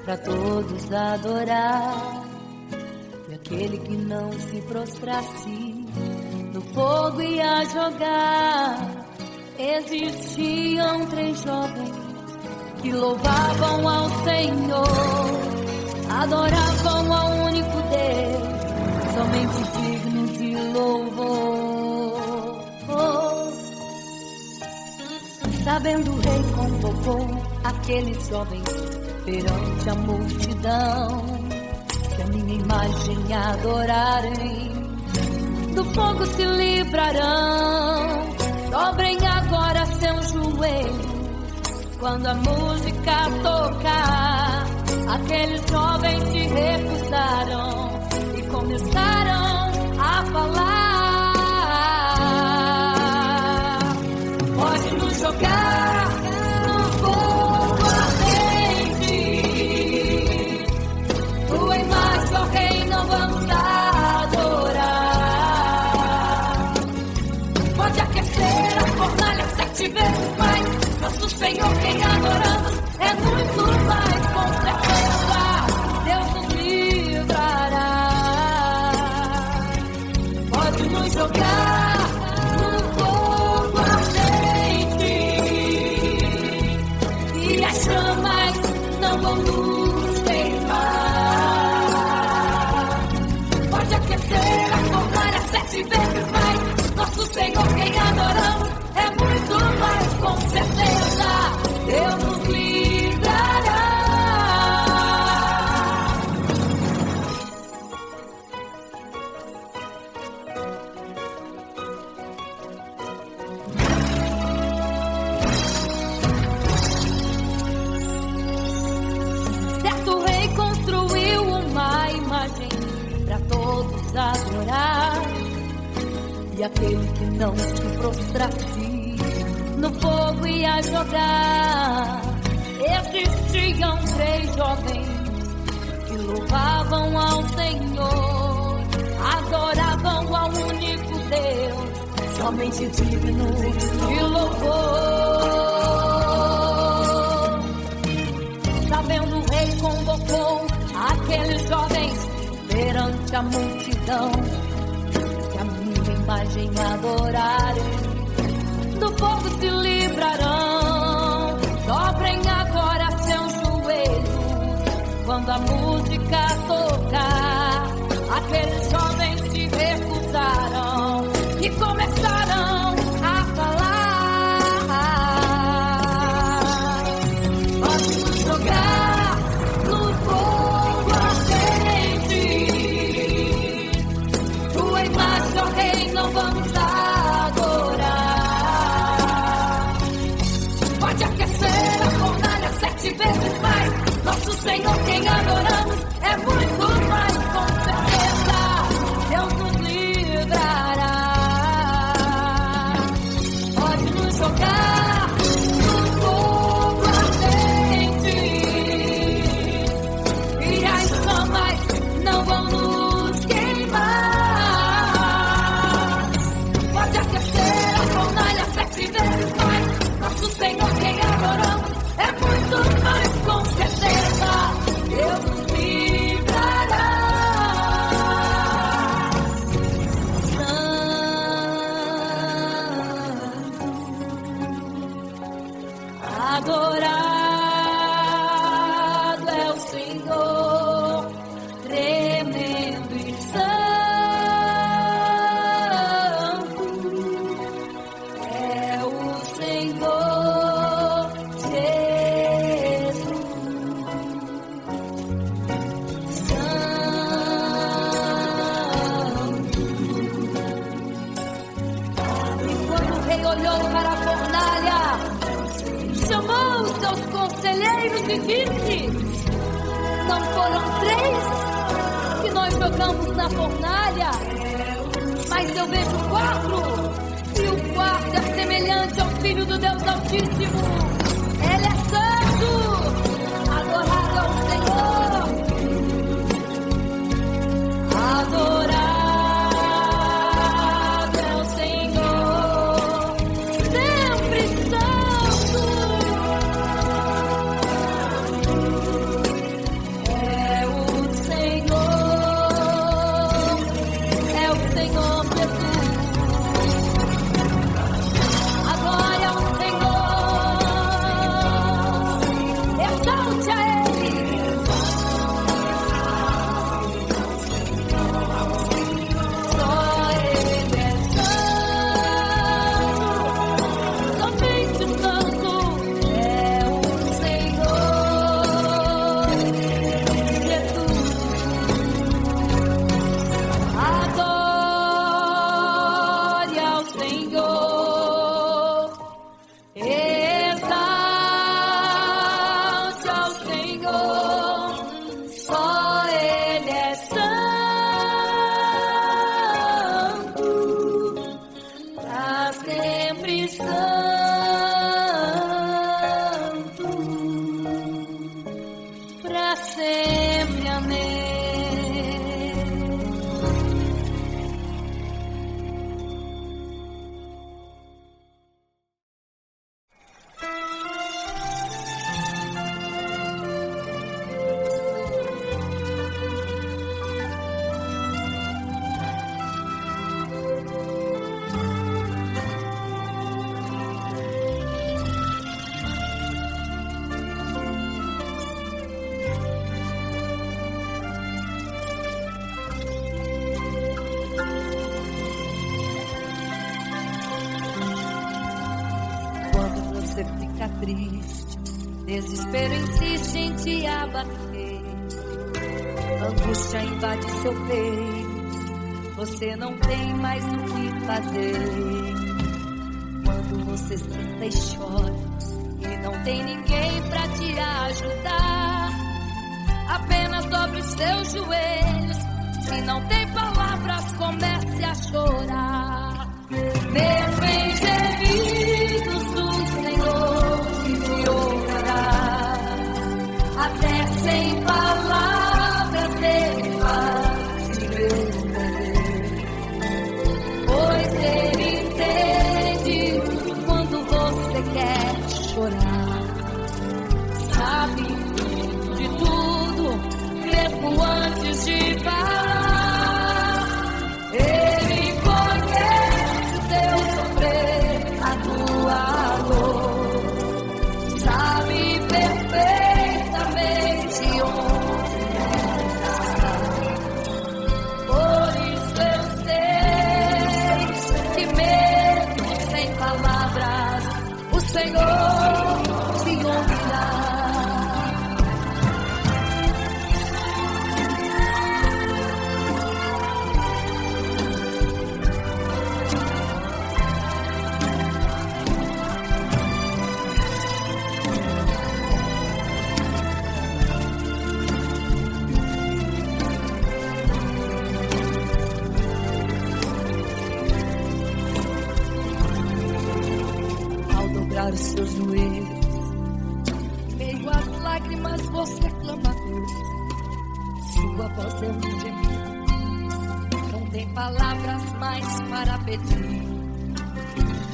para todos adorar. E aquele que não se prostrasse no fogo ia jogar. Existiam 3 jovens que louvavam ao Senhor, adoravam ao único Deus, somente digno de louvor. Sabendo o rei convocou aqueles jovens perante a multidão. Se a minha imagem adorarem, do fogo se livrarão. Dobrem agora seus joelhos quando a música tocar. Aqueles jovens se recusaram e começaram a falar. Pode nos jogar no fogo ardente, tua imagem, ó Rei, não vamos adorar. Pode aquecer a fornalha 7 vezes mais. Nosso Senhor, quem adoramos, é muito mais. Com certeza Deus nos livrará. Pode nos jogar no fogo ardente e as chamas não vão nos queimar. Pode aquecer a fornalha 7 vezes mais. Nosso Senhor, quem adoramos, é muito mais. Com certeza Deus nos livrará. Certo rei construiu uma imagem para todos adorar. E aquele que não se prostrasse no fogo ia jogar. Existiam 3 jovens que louvavam ao Senhor, adoravam ao único Deus, somente digno de louvor. Sabendo o rei convocou aqueles jovens perante a multidão. Se a minha imagem adorarem, do fogo se livrarão. Dobrem agora seus joelhos quando a música tocar. Aqueles jovens se recusaram e começaram a falar. Pode nos jogar no fogo ardente, tua imagem, ó Rei, não vamos adorar. Pode aquecer a fornalha 7 vezes mais. Nosso Senhor, quem adoramos, é muito mais. Com certeza Deus nos livrará. Pode nos jogar no fogo ardente e as chamas não vão nos queimar. Pode aquecer a fornalha 7 vezes mais. Nosso Senhor, quem adoramos, é muito mais. Com certeza Deus nos livrará. Adorado é o Senhor, tremendo e santo é o Senhor Jesus. E quando o rei olhou para a fornalha, chamou os seus conselheiros e disse: não foram 3 que nós jogamos na fornalha, mas eu vejo 4, e o quarto é semelhante ao Filho do Deus Altíssimo. Ele é santo, adorado ao Senhor. Adorado é o Senhor, sempre santo. Senhor, só Ele é santo, pra sempre santo, pra sempre, amém. Você fica triste, desespero insiste em te abater, angústia invade seu peito, você não tem mais o que fazer. Quando você senta e chora e não tem ninguém pra te ajudar, apenas dobre os seus joelhos, se não tem palavras comece a chorar. Mesmo em gemidos o Senhor te ouvirá, até sem palavras Ele vai te responder, pois Ele entende quando você quer chorar, sabe de tudo, mesmo antes de falar. Ele conhece teu sofrer, a tua dor, sabe perfeitamente onde está. Por isso eu sei que mesmo sem palavras o Senhor te ouvirá. Os seus joelhos, em meio às lágrimas você clama a Deus, sua voz é um gemido, não tem palavras mais para pedir,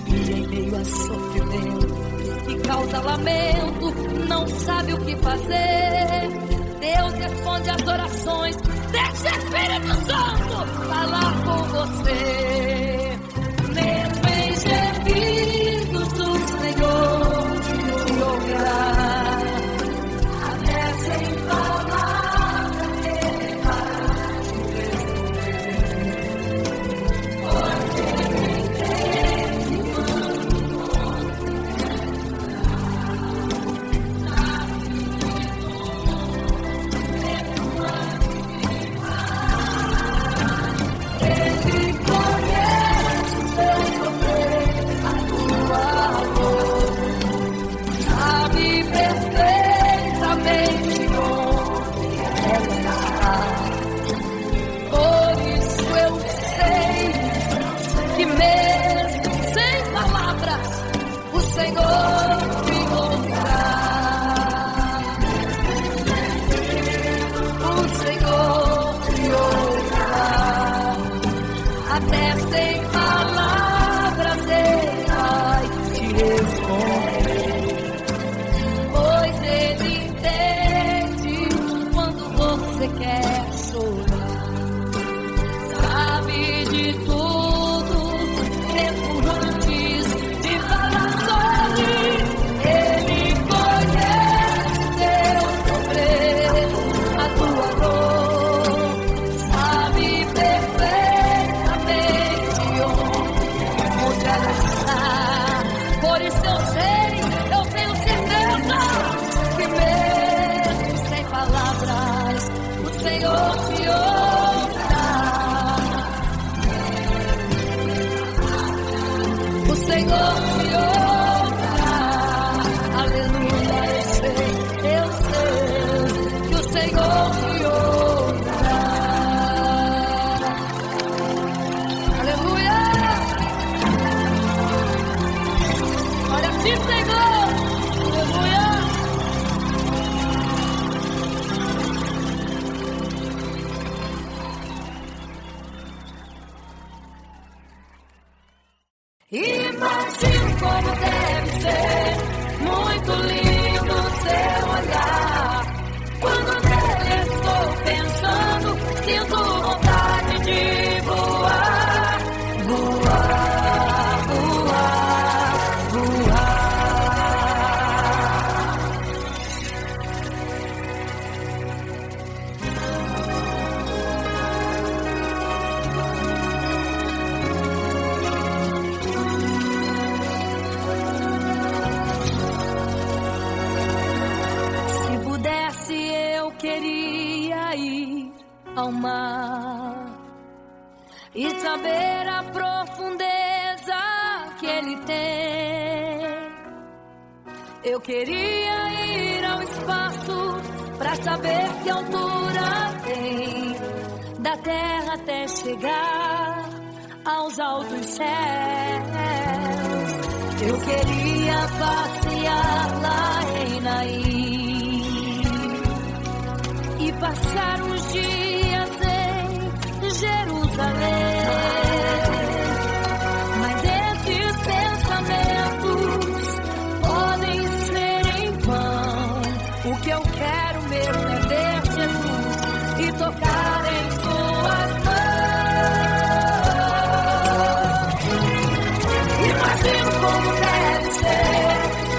e em meio a sofrimento que causa lamento, não sabe o que fazer. Deus responde às orações, deixa o Espírito Santo falar com você. Mesmo em gemidos o Senhor te ouvirá, até sem palavras Ele vai te responder, pois Ele entende Ele conhece o teu sofrer, a tua dor, sabe perfeitamente onde ela está. Por isso eu sei que mesmo sem palavras o Senhor te ouvirá. O Senhor te ouvirá, até sem palavras Ele vai te responder, pois Ele entende quando você quer chorar, sabe de tudo, mesmo antes de falar sobre. Ele conhece teu sofrer, a tua dor, sabe perfeitamente onde ela está. Por isso eu sei, eu tenho certeza que mesmo sem palavras o Senhor te ouvirá. O Senhor te ouvirá. Aleluia, eu sei, eu sei. queria ir ao mar e saber a profundeza que ele tem. Eu queria ir ao espaço pra saber que altura tem, da terra até chegar aos altos céus. Eu queria passear lá em Naim e passar uns dias em Jerusalém. Mas esses pensamentos podem ser em vão. O que eu quero mesmo é ver Jesus e tocar em suas mãos. Imagino como deve ser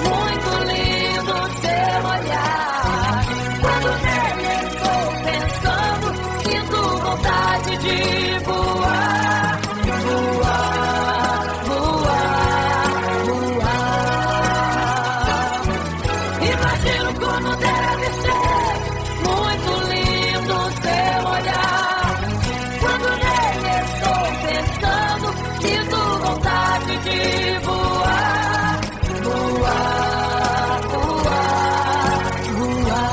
muito lindo seu olhar. Quando nele estou pensando, sinto vontade de voar, voar, voar, voar. Imagino como deve ser muito lindo seu olhar. Quando nele estou pensando, sinto vontade de voar, voar, voar, voar.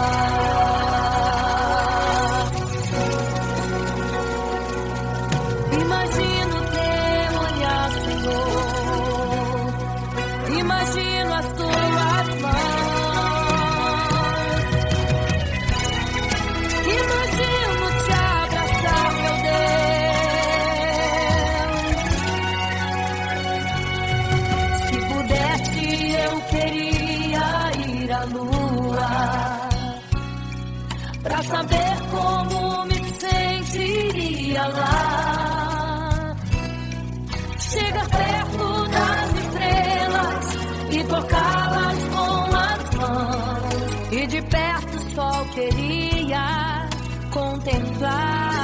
Imagino teu olhar, Senhor. Imagino as tuas mãos. Imagino te abraçar, meu Deus. Se pudesse, eu queria ir à lua pra saber como me sentiria lá. Chegar perto das estrelas e tocá-las com as mãos. E de perto só queria contemplar.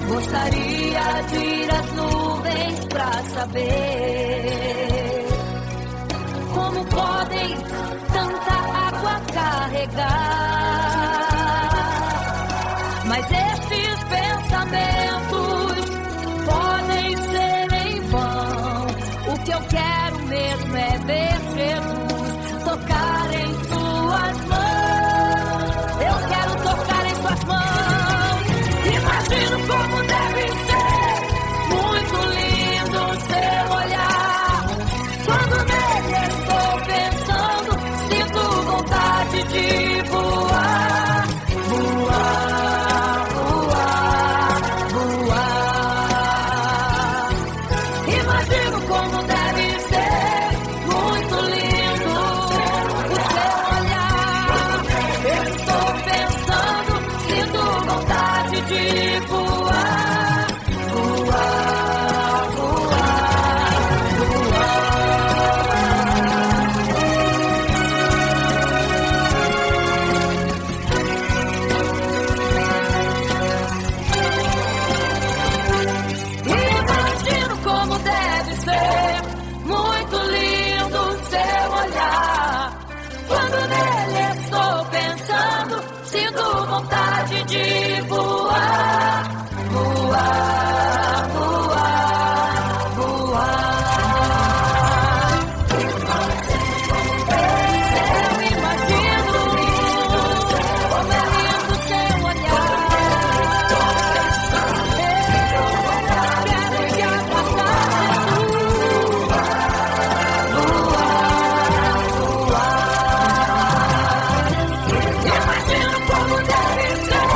Gostaria de ir às nuvens pra saber como podem tanta água carregar. Mas esses pensamentos podem ser em vão. O que eu quero mesmo é ver Jesus tocar em suas mãos. Eu quero tocar em suas mãos. Imagino como deve ser muito lindo seu olhar. Quando nele estou pensando, sinto vontade de voar, voar, voar, voar. Imagino como deve ser muito lindo o seu olhar. Eu estou pensando, sinto vontade de voar, voar, voar, voar. Imagino como deve ser muito lindo o seu olhar. Quando nele estou pensando, sinto vontade de voar, voar, voar, voar. Eu imagino como é lindo o seu olhar. Eu quero te abraçar, Jesus. Voar, voar. Imagino como deve ser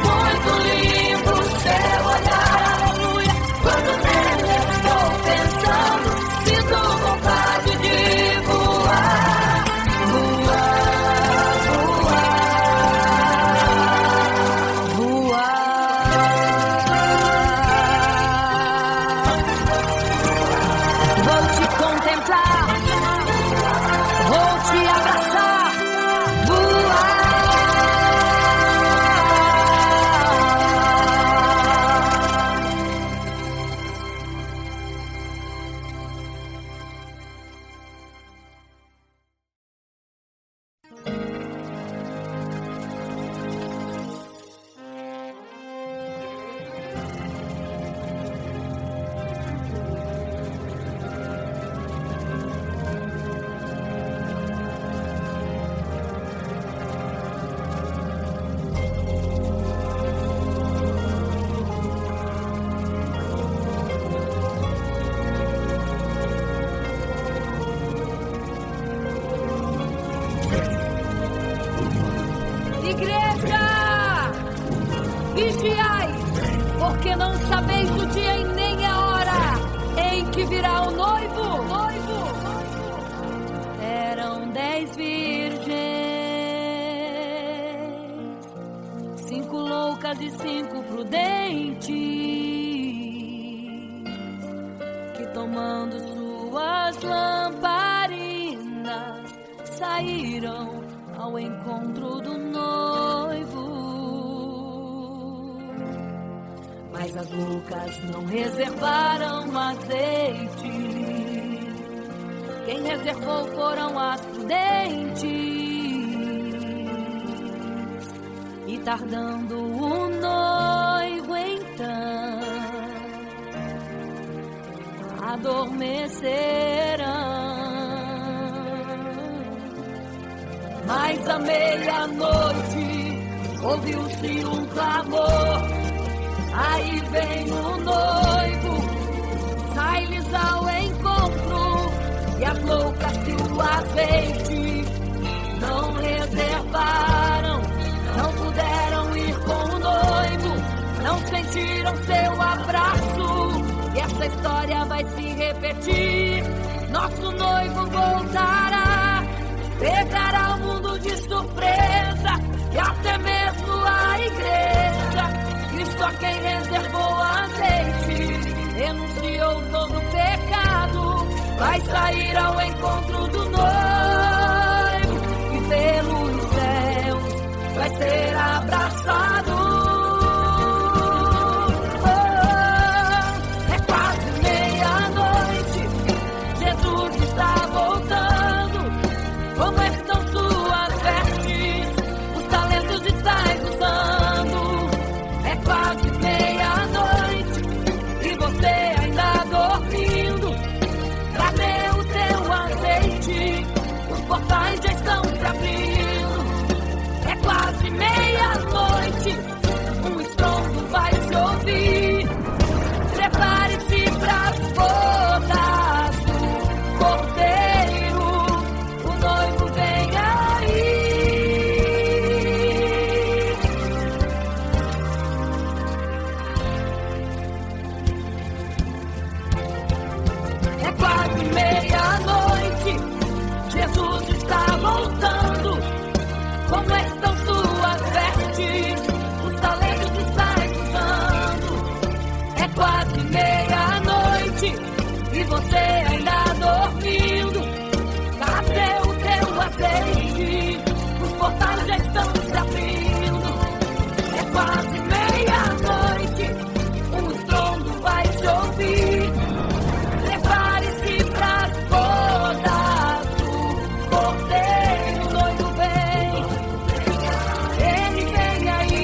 muito lindo o seu olhar. Aleluia. Quando nele estou pensando, sinto vontade de voar, voar, voar, voar. Vou te contemplar, vou te abraçar, voar. igreja, vigiai, porque não sabeis o dia e nem a hora em que virá o noivo. Eram 10 virgens, 5 loucas e 5 prudentes, que tomando suas lamparinas saíram ao encontro do noivo. Mas as loucas não reservaram azeite. Quem reservou foram as prudentes. E tardando o noivo então, adormecerão. Mas à meia-noite ouviu-se um clamor. Aí vem o noivo, sai-lhes ao encontro. E as loucas que o azeite não reservaram, não puderam ir com o noivo, não sentiram seu abraço. E essa história vai se repetir. Nosso noivo voltará, pegará o mundo de surpresa e até mesmo a igreja. E só quem reservou azeite, renunciou todo o pecado, vai sair ao encontro do noivo e pelos céus vai ser abraçado. É quase meia-noite, Jesus está voltando. Como estão suas vestes? Os talentos estáis usando. É quase meia-noite e você ainda dormindo. Cadê o teu azeite? Os portais já estão se abrindo. É quase meia-noite, um estrondo vai se ouvir. Prepare-se pras bodas do Cordeiro, o noivo vem aí. É quase meia-noite, Jesus está voltando. Como estão suas vestes? Os talentos estáis usando. É quase meia-noite e você ainda dormindo. Cadê o teu azeite? Os portais já estão se abrindo. É quase meia-noite, um estrondo vai se ouvir. Prepare-se pras bodas do Cordeiro, o noivo vem, ele vem aí.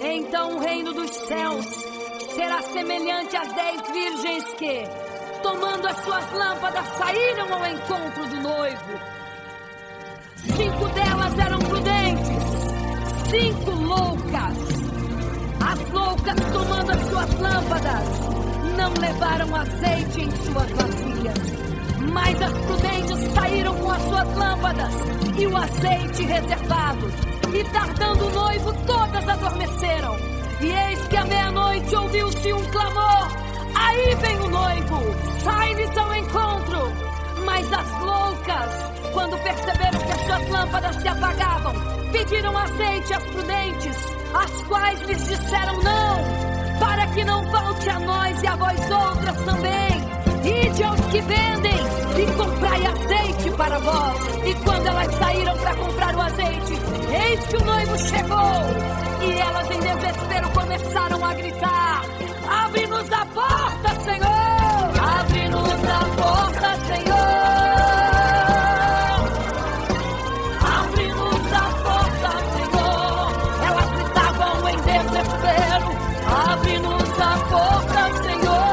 Então o reino dos céus será semelhante às 10 virgens que, tomando as suas lâmpadas, saíram ao encontro do noivo. 5 delas eram prudentes, 5 loucas. As loucas, tomando as suas lâmpadas, não levaram azeite em suas vasilhas. Mas as prudentes saíram com as suas lâmpadas e o azeite reservado. E tardando o noivo, todas adormeceram. E eis que à meia-noite ouviu-se um clamor. Aí vem o noivo, sai-lhes ao encontro. Mas as loucas, quando perceberam que as suas lâmpadas se apagavam, pediram azeite às prudentes, as quais lhes disseram não, para que não falte a nós e a vós outras também. Ide aos que vendem e comprai azeite para vós. E quando elas saíram para comprar o azeite, eis que o noivo chegou. E elas em desespero começaram a gritar: abre-nos a porta, Senhor! Abre-nos a porta, Senhor! Abre-nos a porta, Senhor! Elas gritavam em desespero: abre-nos a porta, Senhor!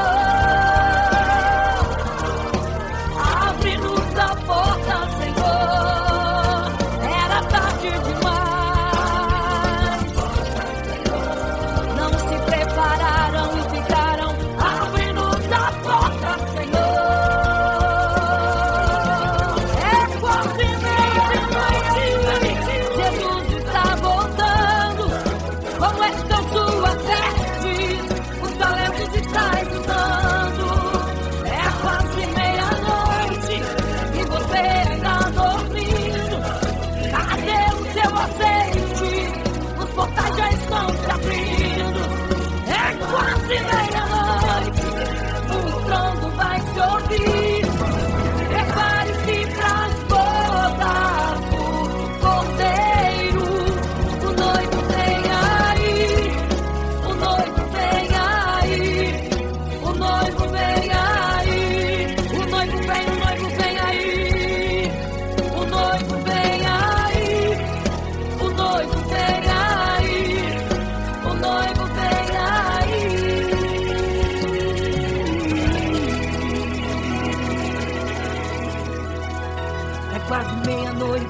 Abre-nos a porta, Senhor! Era tarde demais. Não se prepararam e ficaram: abre-nos a quase meia-noite.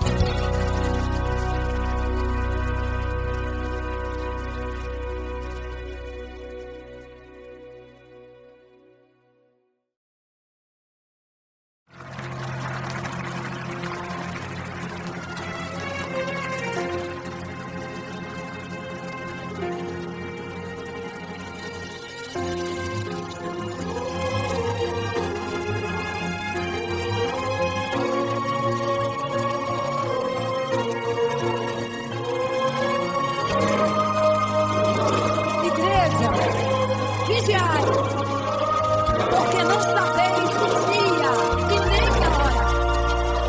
Porque não sabeis o dia e nem a hora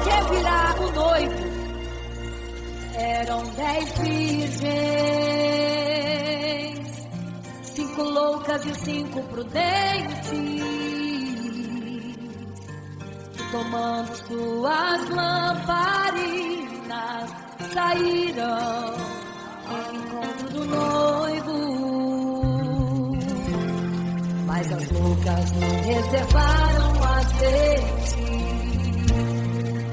que virá o noivo. Eram 10 virgens, 5 loucas e 5 prudentes, tomando suas lamparinas, saíram ao encontro do noivo. Mas as loucas não reservaram azeite.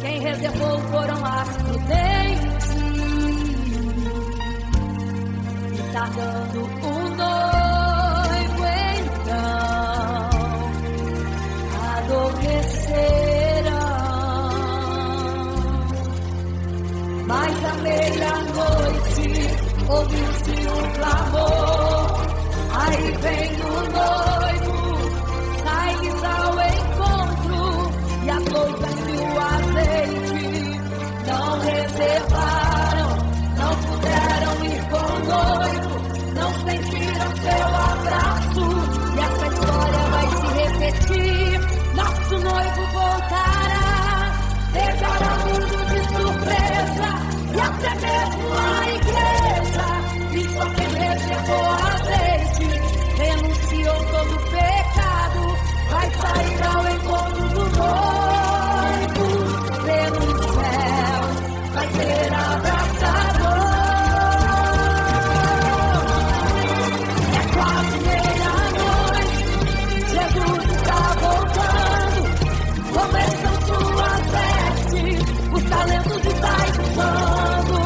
Quem reservou foram as prudentes. E tardando o noivo então adormeceram. Mas à meia-noite ouviu-se um clamor. Aí vem o noivo, sai-lhes ao encontro, e as loucas e o azeite não reservaram, não puderam ir com o noivo, não sentiram seu abraço, e essa história vai se repetir. Nosso noivo voltará, pegará o mundo de surpresa, e até mesmo a igreja, e só quem reservou azeite renunciou todo pecado, vai sair ao encontro do noivo. Pelo céu vai ser abraçador. É quase meia-noite, Jesus está voltando. Como estão suas vestes, os talentos estáis usando.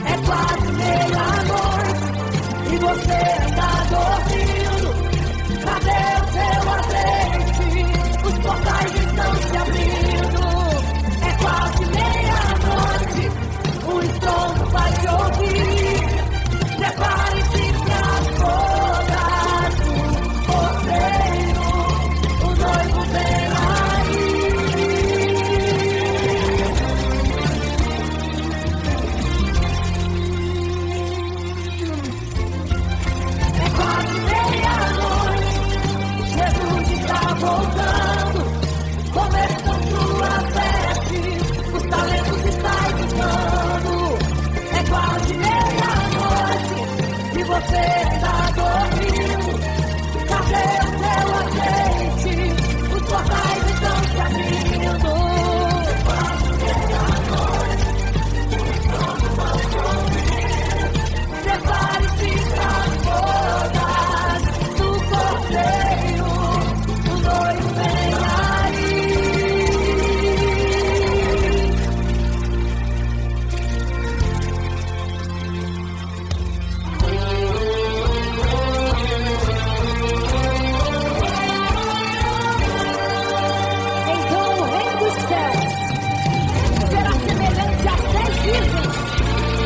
É quase meia-noite e você está dormindo. Cadê o seu azeite? Os portais estão se abrindo. É quase meia-noite, o estrondo vai se ouvir. Prepare-se para as bodas do cordeiro. O noivo vem aí. É quase meia-noite, Jesus está voltando. Como estão suas vestes, os talentos estão usando. É quase meia-noite e você está dormindo. Cadê o seu azeite? Os portais estão se abrindo. É quase meia-noite, o estrondo vai se ouvir. Prepare-se para as bodas do cordeiro. O noivo vem aí. Então o reino dos céus será semelhante às 10 virgens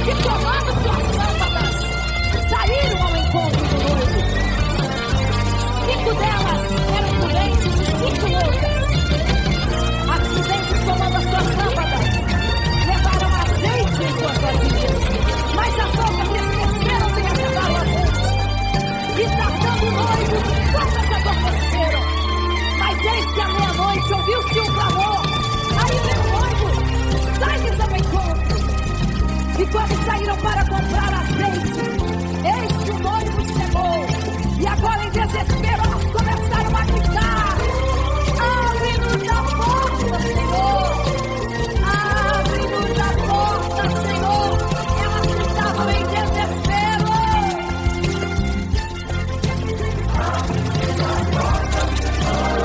que, tomando suas lâmpadas, saíram ao encontro do noivo. 5 delas eram prudentes e 5 loucas. As prudentes, tomando as suas lâmpadas, levaram azeite em suas vasilhas, mas as loucas esqueceram de levar o azeite. E tardando o noivo, todas adormeceram. Mas eis que à meia-noite ouviu-se um clamor. Aí vem o noivo, sai-lhes ao encontro. E quando saíram para comprar azeite, eis que o noivo chegou. E agora em desespero elas começaram a gritar: abre-nos a porta, Senhor! Abre-nos a porta, Senhor! Elas estavam em desespero. Abre-nos a porta, Senhor!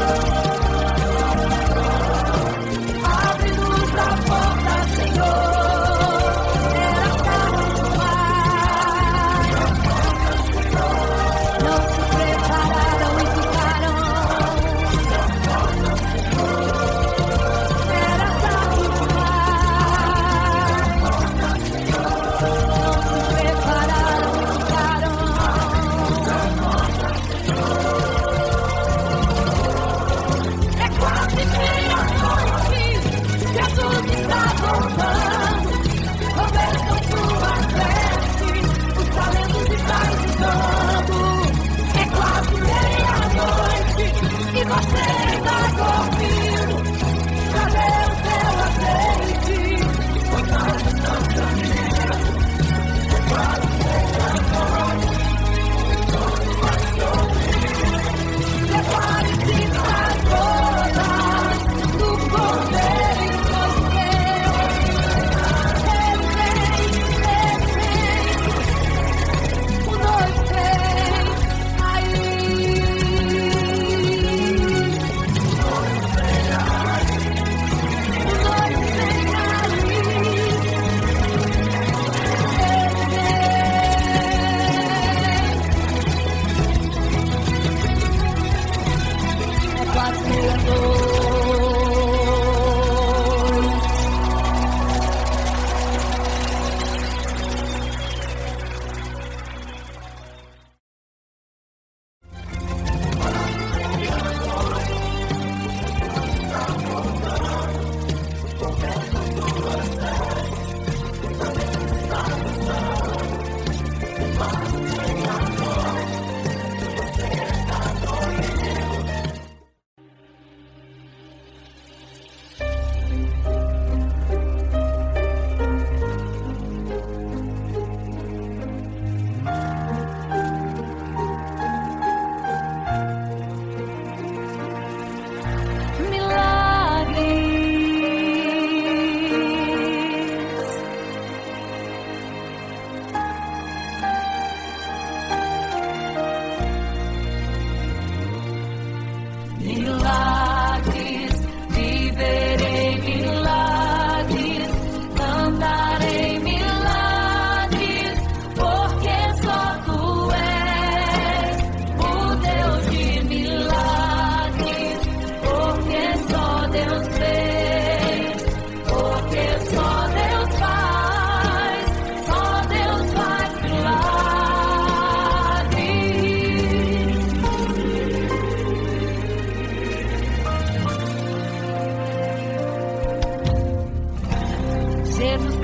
Abre-nos a porta,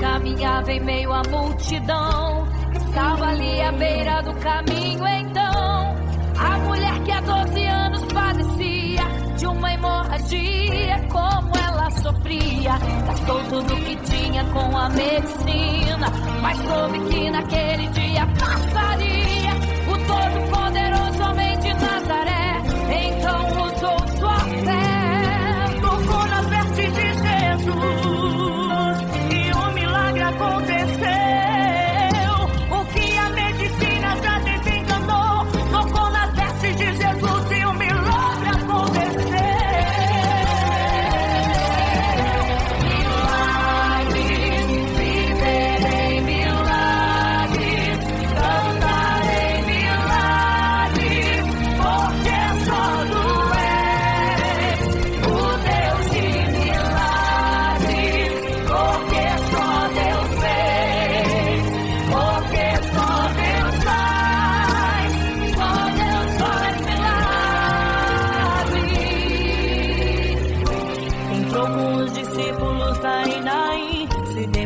Caminhava em meio à multidão, estava ali à beira do caminho. Então a mulher que há 12 anos padecia de uma hemorragia, como ela sofria, gastou tudo que tinha com a medicina, mas soube que naquele dia passaria o todo-poderoso homem de Nazaré. Então usou sua fé, tocou nas vestes de Jesus, aconteceu o que a medicina já desencanou. Tocou nas vestes de Jesus e o milagre aconteceu. Milagres, viverei milagres, cantarei milagres, porque só tu és o Deus de milagres, porque só Deus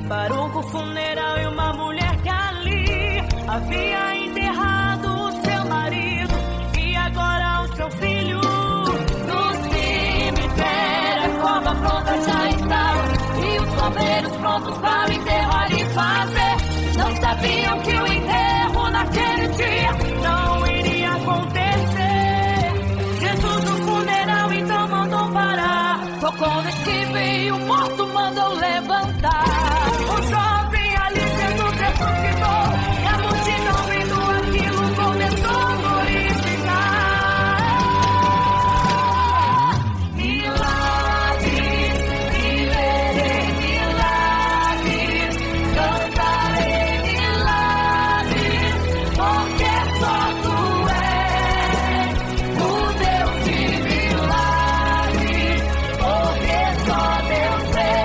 deparou com o funeral e uma mulher que ali havia enterrado o seu marido e agora o seu filho. No cemitério a cova pronta já estava e os bombeiros prontos para o enterro ali fazer. Não sabiam que o enterro naquele dia não iria acontecer. Jesus no funeral então mandou parar, tocou no esquivo e o morto mandou levantar. O jovem ali Jesus ressuscitou e a multidão vendo aquilo começou a glorificar. Milagres, viverei milagres, cantarei milagres, porque só tu és o Deus de milagres, porque só Deus é.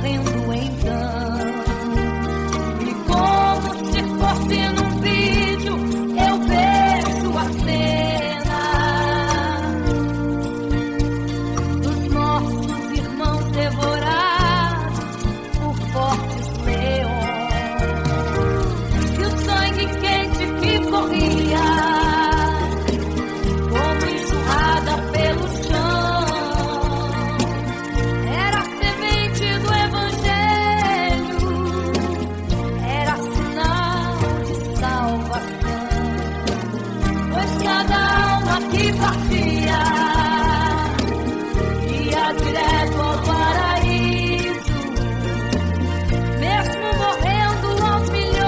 morrendo então. E como se fosse num vídeo, eu vejo a cena dos nossos irmãos devorados por fortes leões. E o sangue quente que corria como enxurrada pelo chão era a semente do Evangelho, era sinal de salvação. Pois cada alma que partia ia direto ao paraíso, mesmo morrendo aos milhões.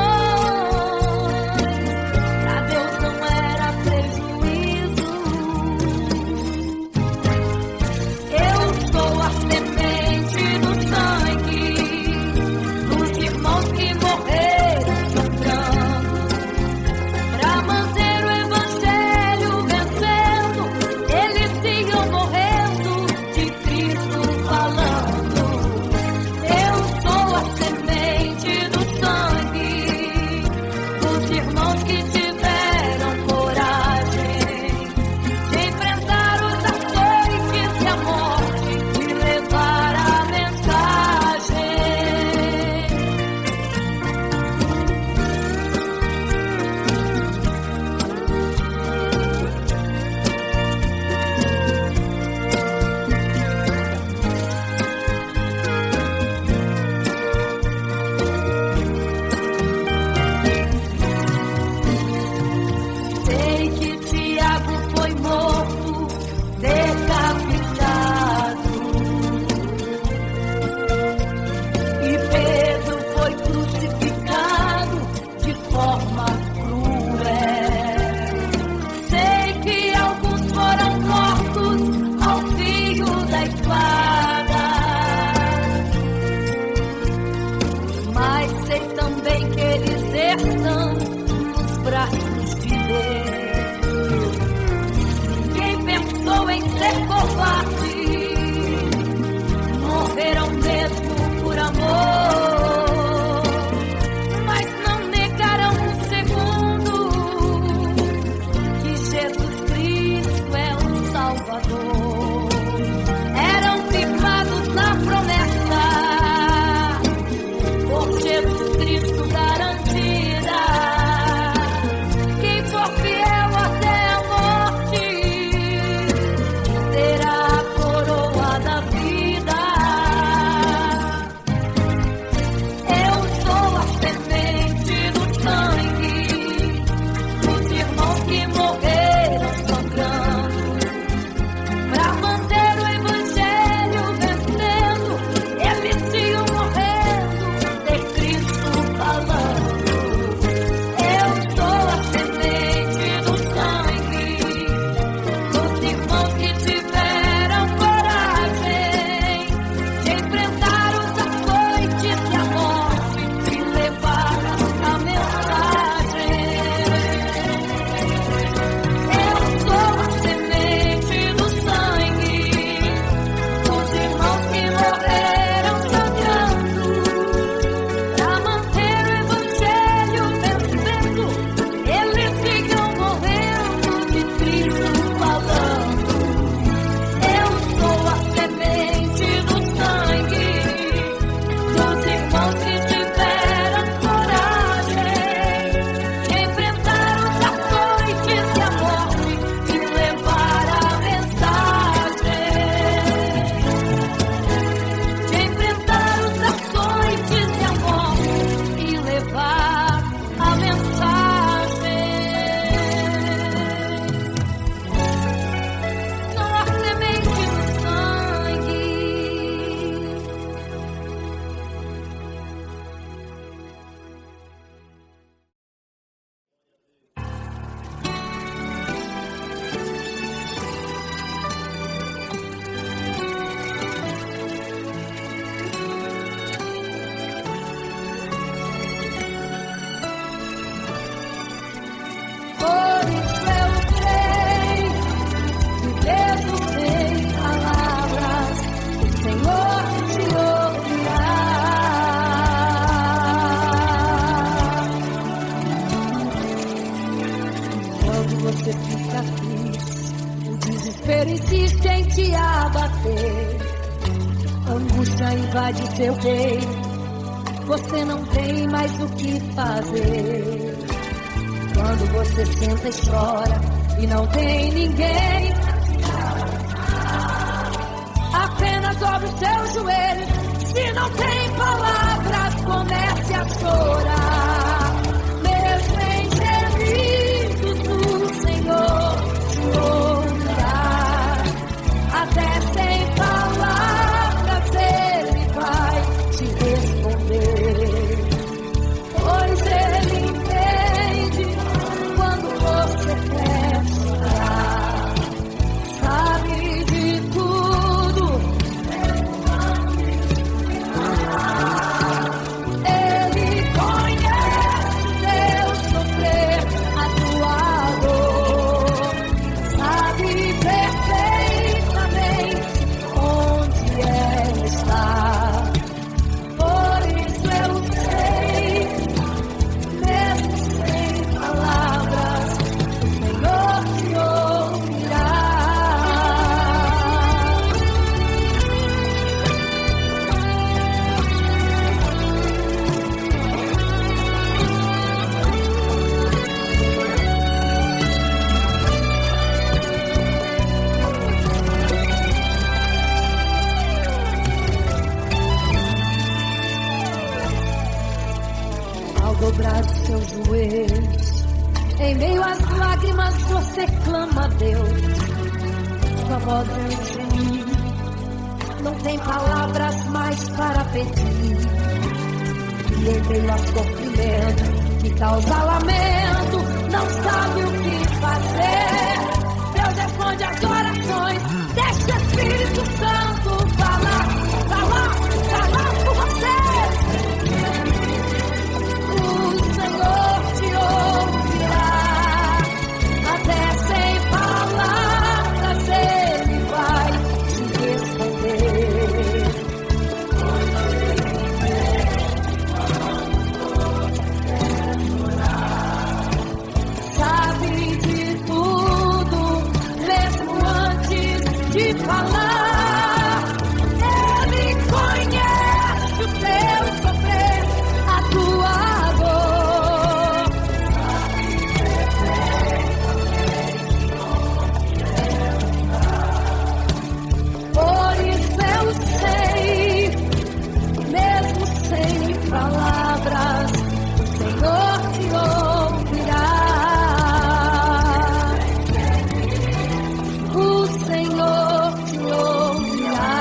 Pra Deus não era prejuízo. Eu sou a semente do sangue dos irmãos que morreram sofrendo pra manter o Evangelho vencendo. Eles iam morrendo de Cristo falando. Eu sou a semente do sangue dos irmãos que tiveram coragem de enfrentar os açoites e a morte e levar a mensagem. Sei que Tiago foi morto, decapitado, e Pedro foi crucificado de forma cruel. Sei que alguns foram mortos ao fio da espada, mas sei também que eles estão nos braços de Deus. Quem pensou em ser covarde, morreram mesmo por amor, mas não negaram um segundo que Jesus Cristo é o Salvador. Eram angústia invade seu peito, você não tem mais o que fazer. Quando você senta e chora e não tem ninguém, apenas dobre os seus joelhos. Se não tem palavras, comece a chorar. Mesmo em gemidos, o Senhor te ouvirá. Até sem palavras Ele vai te responder, pois Ele entende quando você quer chorar. Sabe de tudo, Ele conhece teu sofrer, a tua dor. Sabe perfeitamente onde ela está. Por isso eu sei, mesmo sem palavras, o Senhor te ouvirá. Ao dobrar os seus joelhos, em meio às lágrimas você clama a Deus. Sua voz é um gemido, não tem palavras mais para pedir. E em meio ao sofrimento que causa lamento, não sabe o que fazer. Deus responde as orações, deixa o Espírito Santo falar por você. O Senhor te ouvirá, até sem palavras Ele vai te responder. Sabe de tudo, mesmo antes de falar. Ele conhece o teu sofrer, a tua dor. Por isso eu sei, mesmo sem palavras, o Senhor te ouvirá. O Senhor te ouvirá,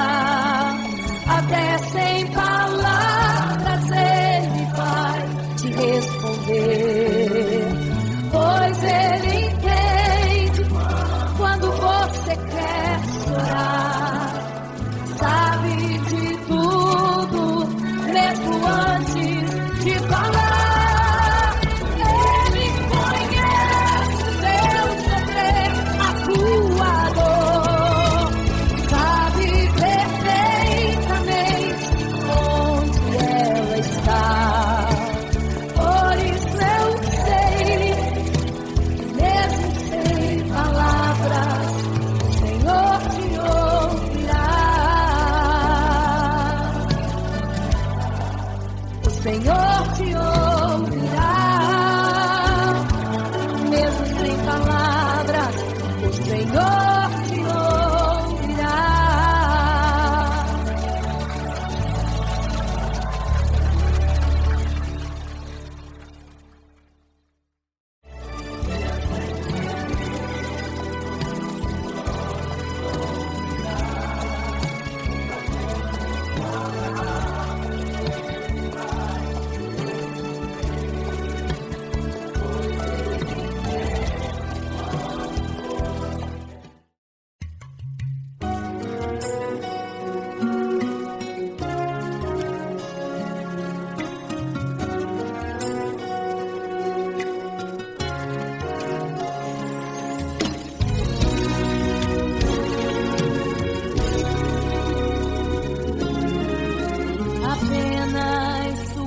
até sem palavras Ele vai te responder, pois Ele entende quando você quer chorar. Sabe de tudo, mesmo antes de falar. Ele conhece o teu sofrer, a tua dor. Sabe perfeitamente onde ela está. Por isso eu sei, mesmo sem palavras, o Senhor te ouvirá. O Senhor te ouvirá, mesmo sem palavras, o Senhor te ouvirá.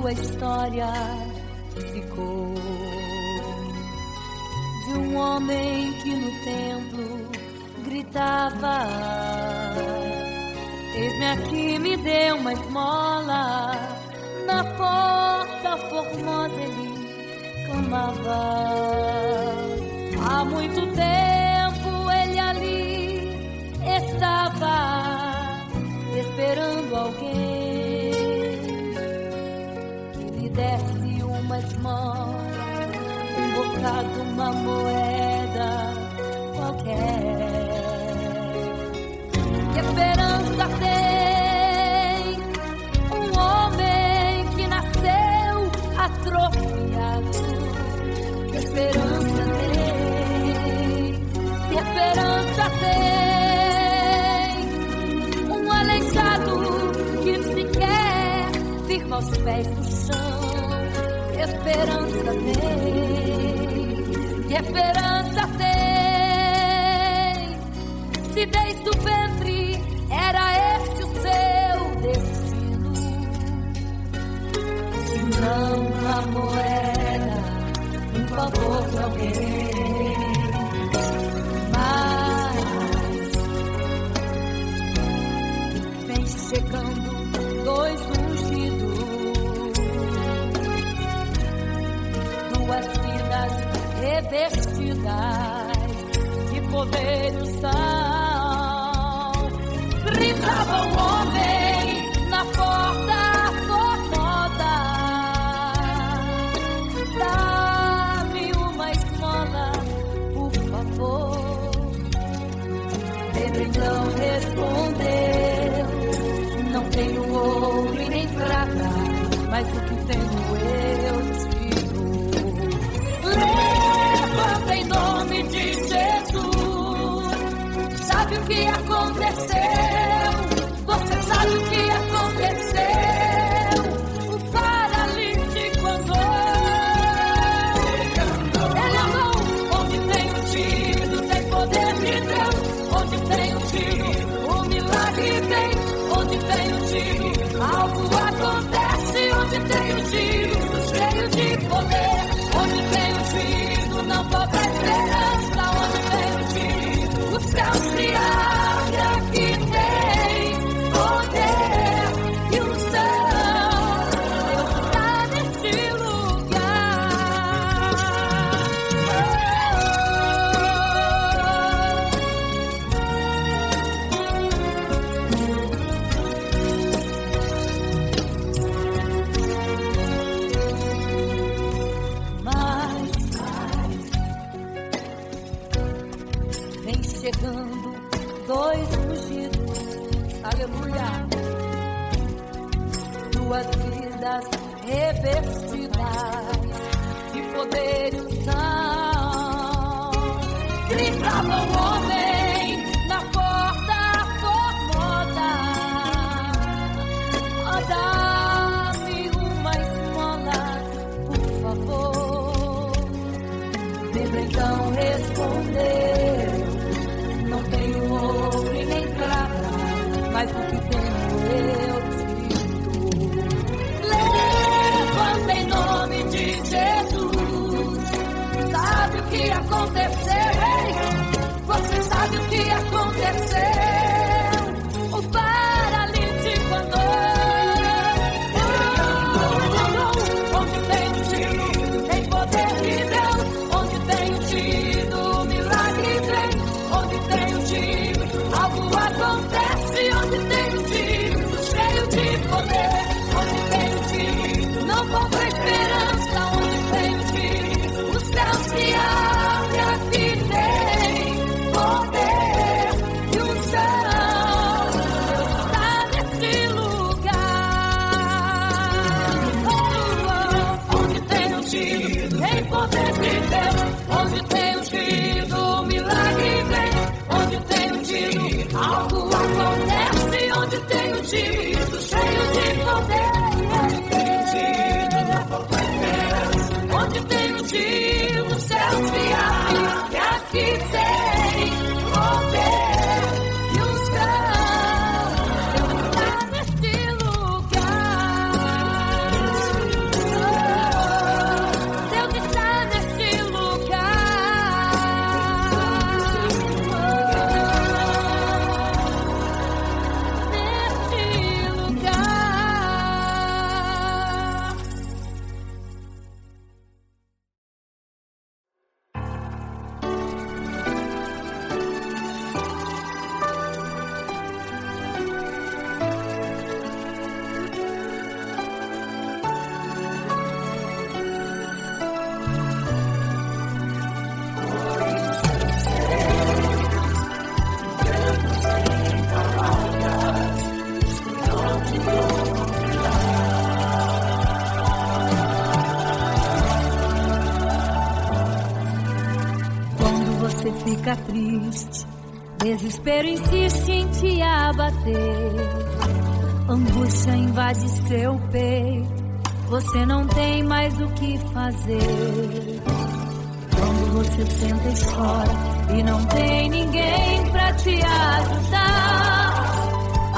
História ficou de um homem que no templo gritava: Eis-me aqui, me deu uma esmola, na porta formosa ele clamava. Há muito tempo ele ali estava, esperando alguém que lhe desse uma esmola, um bocado, uma moeda qualquer. Que esperança tem um homem que nasceu atrofiado? Que esperança tem? Que esperança tem um aleijado que sequer firma os pés no chão? Que esperança tem? Que esperança tem? Se desde o ventre era esse o seu destino, se não uma moeda, um favor de alguém. Mas vem chegando dois ungidos, duas vidas revestidas de poder e unção. Gritava o homem na porta formosa: dá-me uma esmola, por favor. Pedro então respondeu: não tenho ouro e nem prata, mas o que tenho eu te dou. Levanta em nome de Jesus. Sabe o que aconteceu? Você sabe o que aconteceu? O paralítico andou. Ele andou onde tem ungido, tem poder de Deus. Onde tem ungido, o milagre vem. Onde tem ungido, algo acontece. Onde tem ungido, cheio de poder. Onde tem ungido, não falta esperança. Onde tem ungido, o céu se abre. Aqui tem poder e unção. Deus está neste lugar. Mas vem chegando dois ungidos, aleluia, duas vidas revestidas de poder e unção. Gritava o homem na porta formosa: oh, dá-me uma esmola, por favor. Pedro então respondeu: não tenho ouro e nem prata, mas o que tenho eu te dou. Levanta em nome de Jesus. Sabe o que aconteceu? Você sabe o que aconteceu? O paralítico andou. Onde tem ungido, tem poder de Deus. Onde tem ungido, o milagre vem. Onde tem ungido, algo acontece. Onde tem ungido, cheio de poder. Onde tem ungido, não falta esperança. Onde tem ungido, o céu se abre. Aqui tem poder e unção. Deus está neste lugar. Onde tem ungido, tem poder de Deus. Onde tem ungido, o milagre vem. Onde tem ungido, algo acontece. Onde tem ungido, cheio de poder. Onde tem ungido, não falta esperança. Onde tem ungido, o céu se abre. E aqui tem poder e unção. Deus está neste lugar. Deus está neste lugar. Neste fica triste, desespero insiste em te abater, angústia invade seu peito, você não tem mais o que fazer. Quando você senta e chora e não tem ninguém pra te ajudar,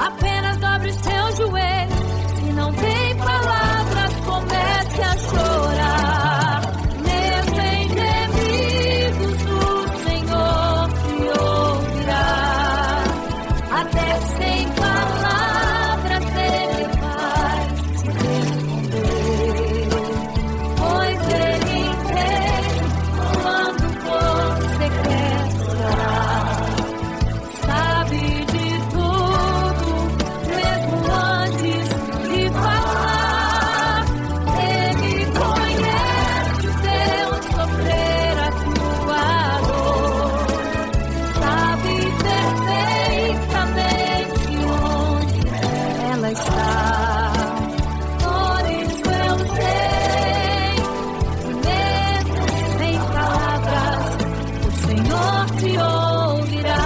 apenas dobre seu joelho, se não tem palavras, comece a chorar. Mesmo em gemidos o Senhor te ouvirá, até sem palavras Ele vai te responder, pois Ele entende quando você quer chorar, sabe de tudo, mesmo antes de falar. Ele conhece o teu sofrer, a tua dor, sabe perfeitamente onde ela está. Por isso eu sei que mesmo sem palavras, o Senhor te ouvirá.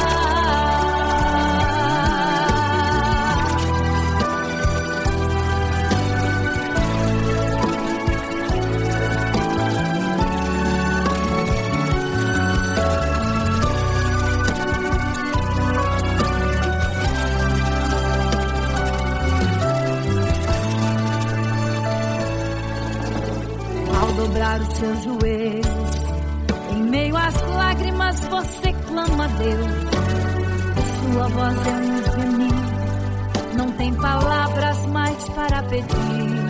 Ao dobrar os seus joelhos, em meio às lágrimas você clama a Deus. Sua voz é um gemido, não tem palavras mais para pedir.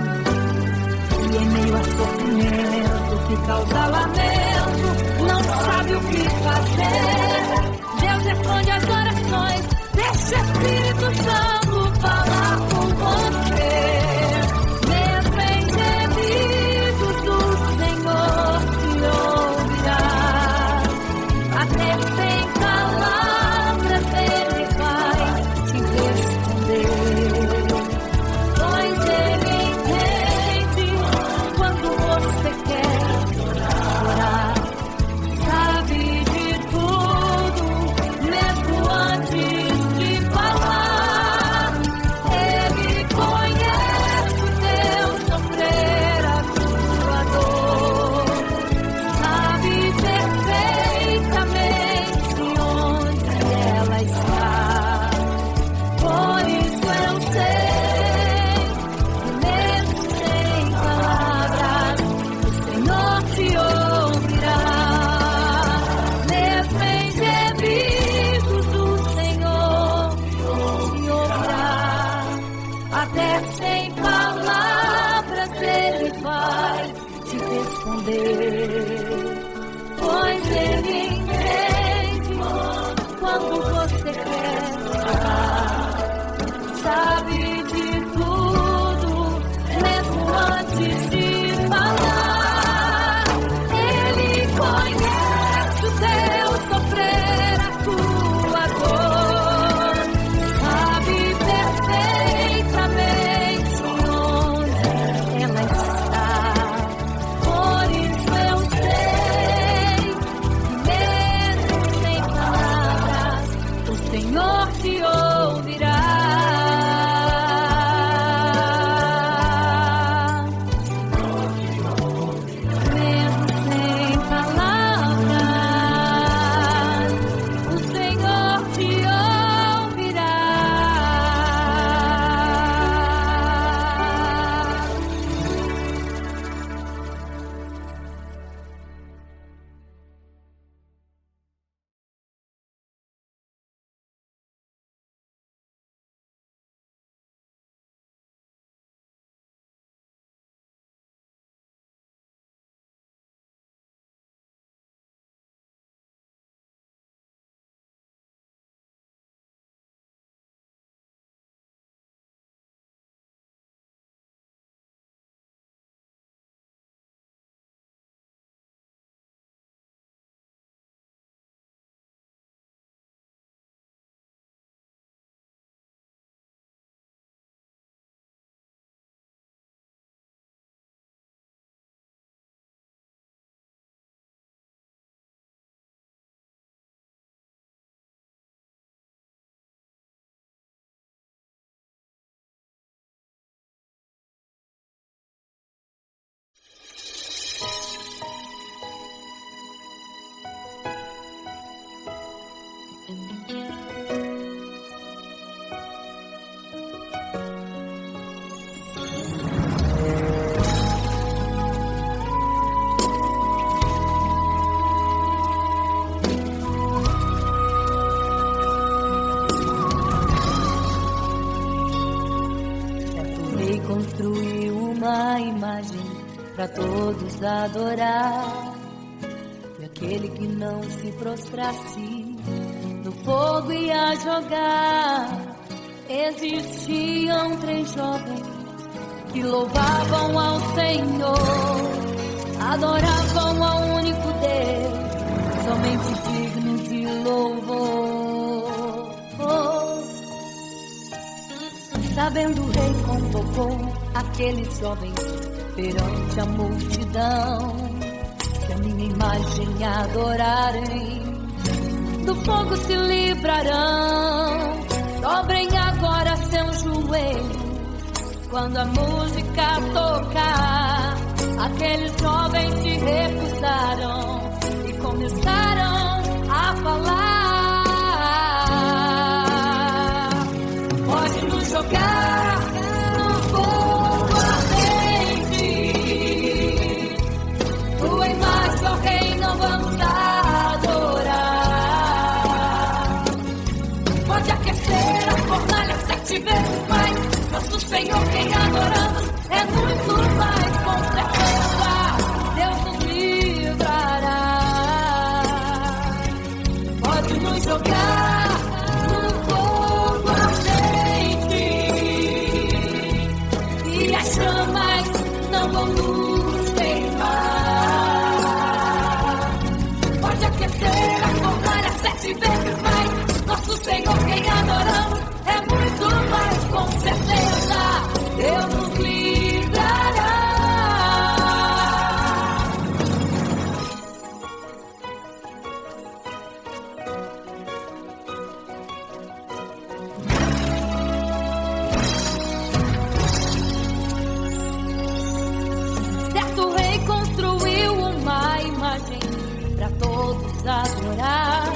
E em meio a sofrimento que causa lamento, não sabe o que fazer. Deus responde às orações, deixa o Espírito Santo falar com você. Mesmo em gemidos o Senhor te ouvirá, até sem palavras Ele vai te responder, pois Ele entende quando você quer chorar, sabe de tudo, mesmo antes de falar. Ele conhece o teu sofrer, a tua dor, sabe perfeitamente onde ela está. Por isso eu sei que mesmo sem palavras, o Senhor te ouvirá. Mesmo em gemidos o Senhor te ouvirá, até sem palavras Ele vai te responder, pois Ele entende quando você quer chorar, sabe de tudo, mesmo antes de falar. Ele conhece o teu sofrer, a tua dor, sabe perfeitamente onde ela está. Por isso eu sei que mesmo sem palavras, o Senhor te ouvirá. construiu uma imagem para todos adorar. E aquele que não se prostrasse no fogo ia jogar. Existiam 3 jovens que louvavam ao Senhor, adoravam ao único Deus, somente digno de louvor. Sabendo, o rei convocou aqueles jovens perante a multidão. Se a minha imagem adorarem, do fogo se livrarão. Dobrem agora seus joelhos quando a música tocar. Aqueles jovens se recusaram e começaram a falar. Pode nos jogar no fogo ardente, tua imagem, ó Rei, não vamos adorar. Pode aquecer a fornalha 7 vezes mais. Nosso Senhor, quem adoramos, é muito mais, com certeza Deus nos livrará. Pode nos jogar no fogo ardente e as chamas não vão nos queimar. Pode aquecer a fornalha 7 vezes mais. Nosso Senhor, quem adoramos, é muito mais, com certeza Deus nos livrará. Certo rei construiu uma imagem para todos adorar.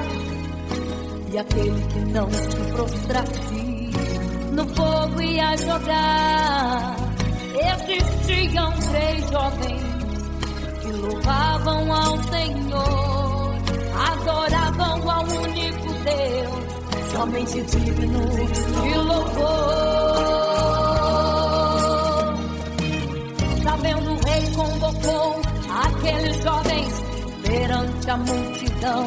E aquele que não se prostrasse no fogo ia jogar. Existiam 3 jovens que louvavam ao Senhor, adoravam ao único Deus, somente digno de louvor. Sabendo, o rei convocou aqueles jovens perante a multidão.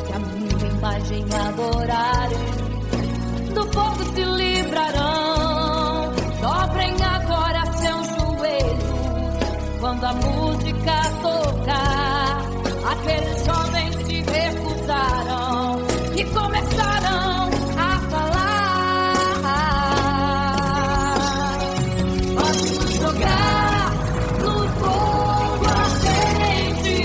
Se a minha imagem adorarem, do fogo se livrarão. Dobrem agora seus joelhos quando a música tocar. Aqueles jovens se recusaram e começaram a falar. Pode nos jogar no fogo ardente,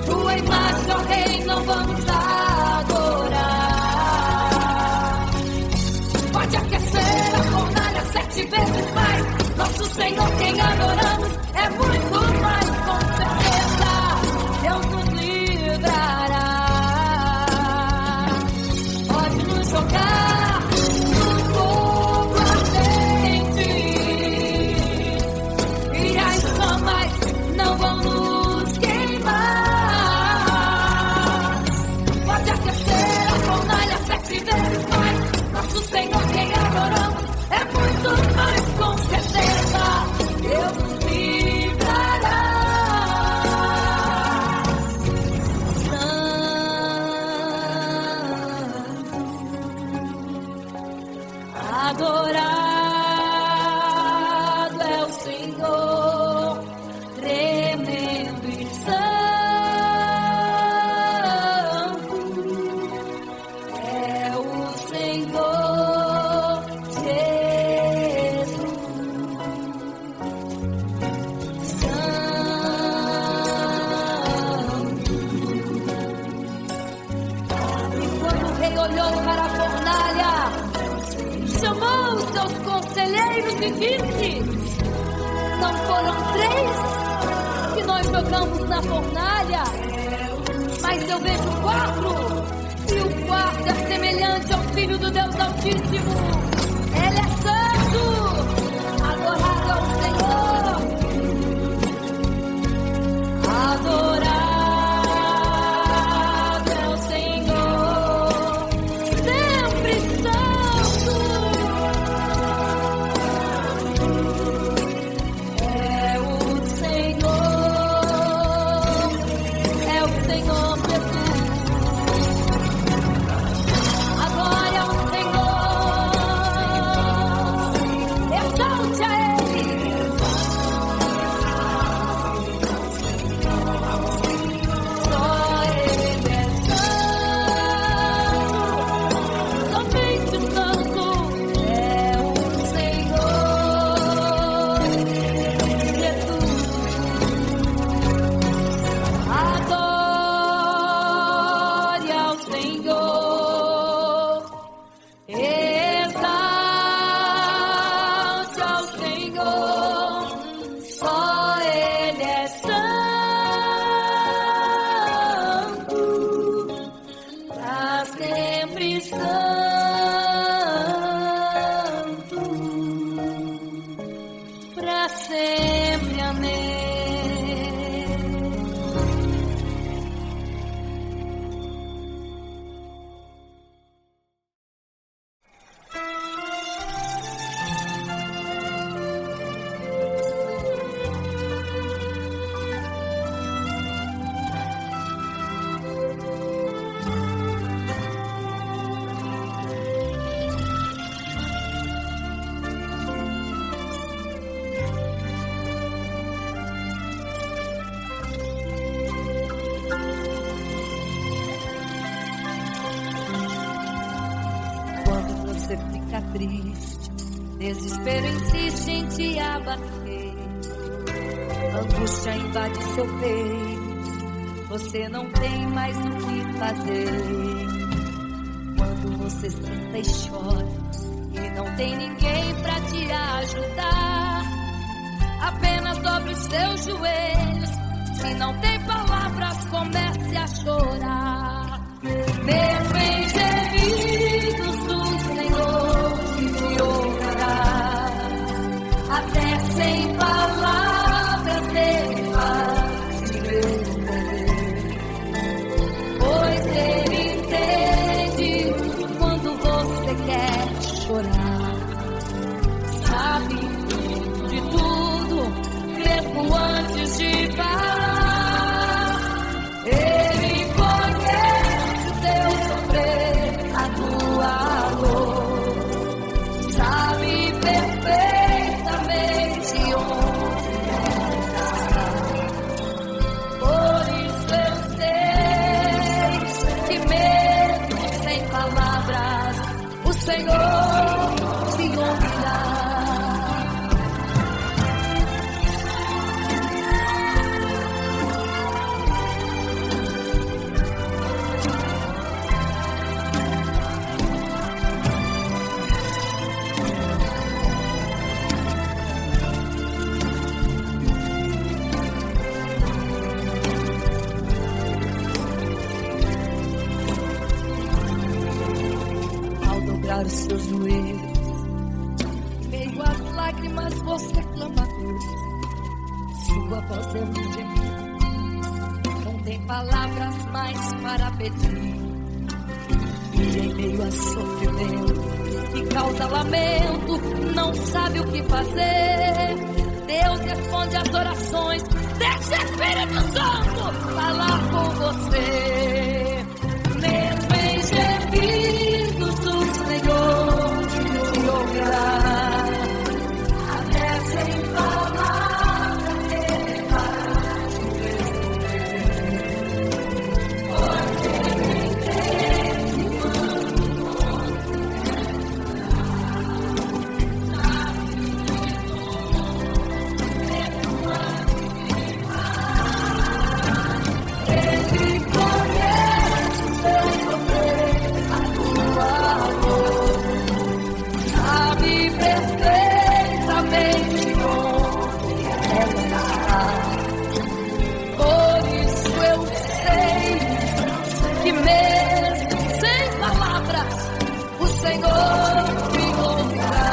tua imagem, ó Rei, não vamos adorar. Pode aquecer a fornalha 7 vezes mais. Nosso Senhor, quem adoramos, é muito mais, com certeza Deus nos livrará. Pode nos jogar no fogo ardente e as chamas não vão nos queimar. Pode aquecer a fornalha 7 vezes mais. Nosso Senhor, quem adoramos, é muito mais, com certeza Deus nos livrará. Adorado é o Senhor, tremendo e santo é o Senhor Jesus. Santo. E quando o rei olhou para a fornalha, chamou os seus conselheiros e disse: não foram 3 que nós jogamos na fornalha, mas eu vejo 4, e o quarto é semelhante ao Filho do Deus Altíssimo. Ele é santo, adorado ao Senhor, adorado é o Senhor, sempre santo. fica triste, desespero insiste em te abater, angústia invade seu peito, você não tem mais o que fazer. Quando você senta e chora e não tem ninguém pra te ajudar, apenas dobre os seus joelhos. Se não tem palavras, comece a chorar. Mesmo em gemidos, o Senhor te ouvirá. Até sem palavras Ele vai te responder, pois Ele entende quando você quer chorar. Sabe de tudo, mesmo antes de falar. Ele conhece o teu sofrer, a tua dor. Sabe perfeitamente onde está. Por isso eu sei que mesmo sem palavras, o Senhor te ouvirá. Os seus joelhos, em meio às lágrimas você clama a Deus. Sua voz é um gemido, não tem palavras mais para pedir. E em meio a sofrimento que causa lamento, não sabe o que fazer. Deus responde às orações, deixa o Espírito Santo falar com você. Mesmo em gemidos, o Senhor te ouvirá. Até sem palavras Ele vai te responder, pois Ele entende quando Ele conhece o teu sofrer, a tua dor. Sabe perfeitamente onde ela está. Por isso eu sei que mesmo sem palavras, o Senhor me ouvirá.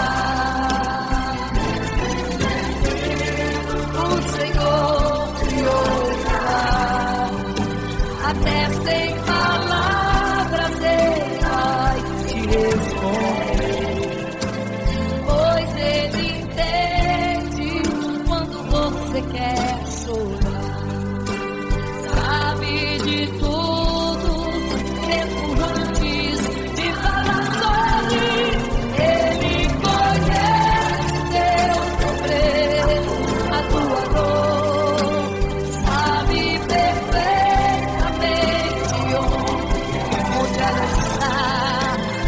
O Senhor me ouvirá. Até sem palavras Ele vai te responder, pois Ele entende quando você quer chorar. Sabe de tudo, mesmo antes de falar sobre. Ele conhece teu sofrer, a tua dor. Sabe perfeitamente onde ela está.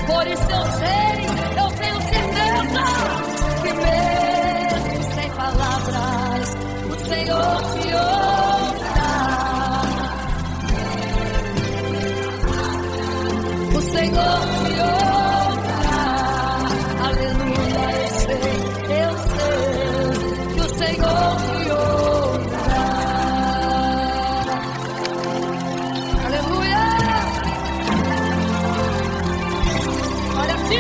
Por isso eu sei, eu tenho certeza que mesmo sem palavras, o Senhor te ouvirá. O Senhor te ouvirá. Aleluia, eu sei que o Senhor te ouvirá. Aleluia. Olha, te